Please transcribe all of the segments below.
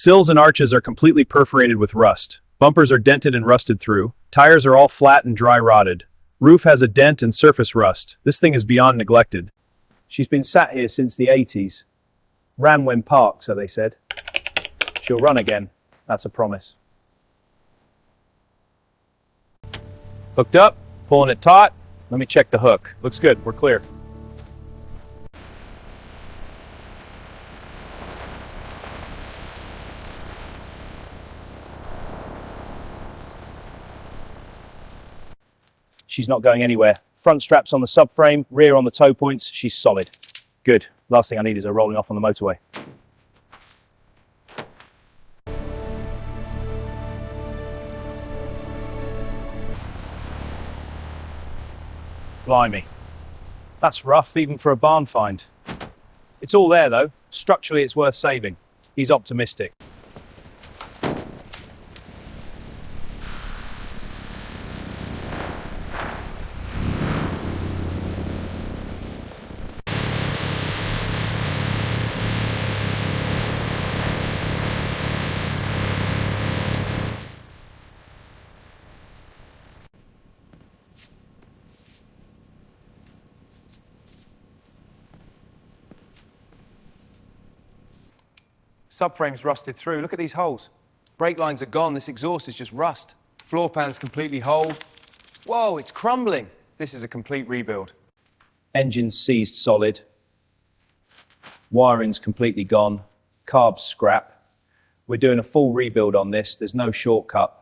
Sills and arches are completely perforated with rust. Bumpers are dented and rusted through. Tires are all flat and dry rotted. Roof has a dent and surface rust. This thing is beyond neglected. She's been sat here since the 80s. Ran when parked, so they said. She'll run again. That's a promise. Hooked up, pulling it taut. Let me check the hook. Looks good, we're clear. She's not going anywhere. Front straps on the subframe, rear on the toe points. She's solid. Good. Last thing I need is her rolling off on the motorway. Blimey. That's rough, even for a barn find. It's all there, though. Structurally, it's worth saving. He's optimistic. Subframe's rusted through. Look at these holes. Brake lines are gone. This exhaust is just rust. Floor pan's completely whole. Whoa, it's crumbling. This is a complete rebuild. Engine's seized solid. Wiring's completely gone. Carb's scrap. We're doing a full rebuild on this. There's no shortcut.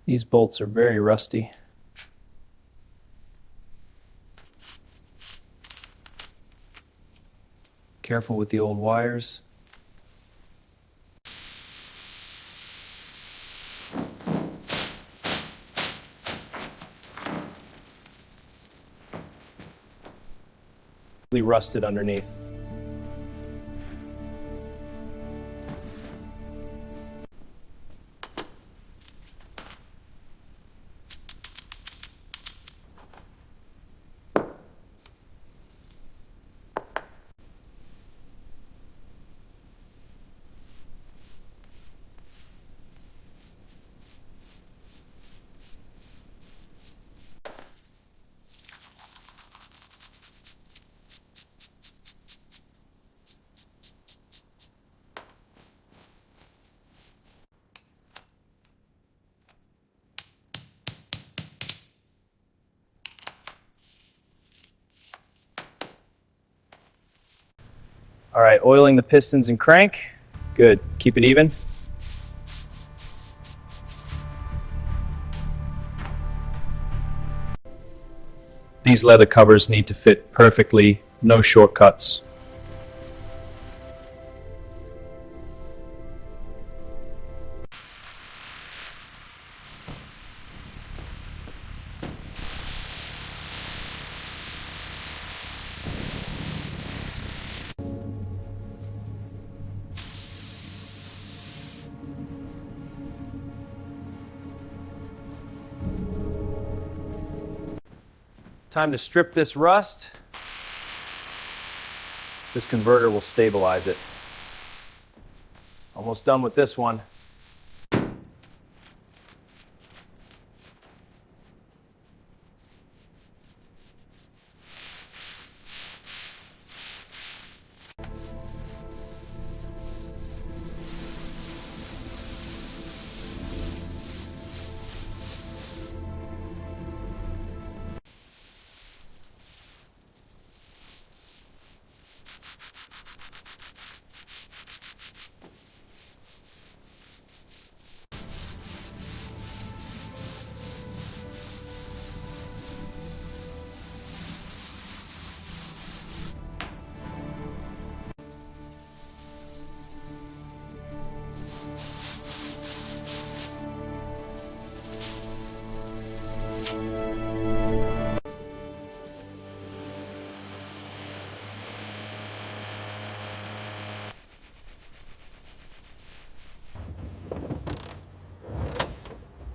These bolts are very rusty. Careful with the old wires. Really rusted underneath. All right, oiling the pistons and crank. Good, keep it even. These leather covers need to fit perfectly, no shortcuts. Time to strip this rust. This converter will stabilize it. Almost done with this one.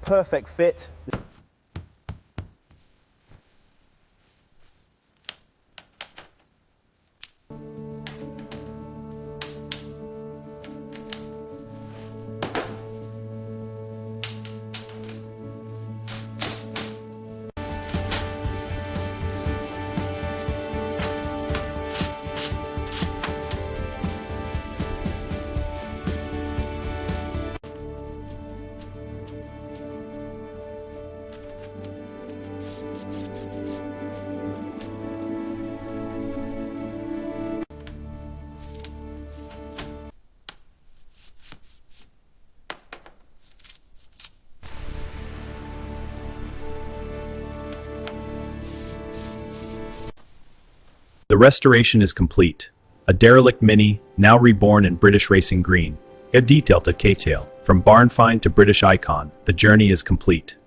perfect fit. The restoration is complete. A derelict Mini, now reborn in British racing green. A detail to K-tail, from barn find to British icon, the journey is complete.